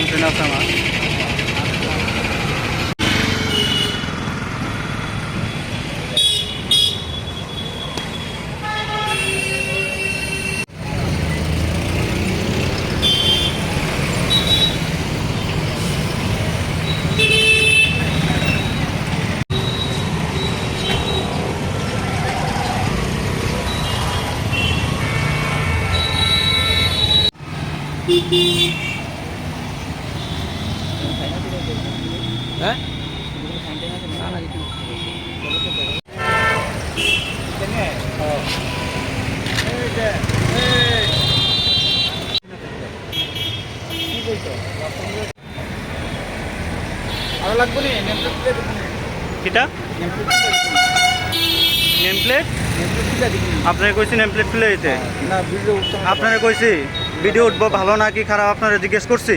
Content আছে আমার। হ্যাঁ আরো লাগবে নি কিটা নেম প্লেট আপনারা কইছি নেম প্লেট খুলে দিতে না ভিডিও আপনারা কইছি ভিডিও উঠবো ভালো নাকি খারাপ আপনারা জিজ্ঞেস করছি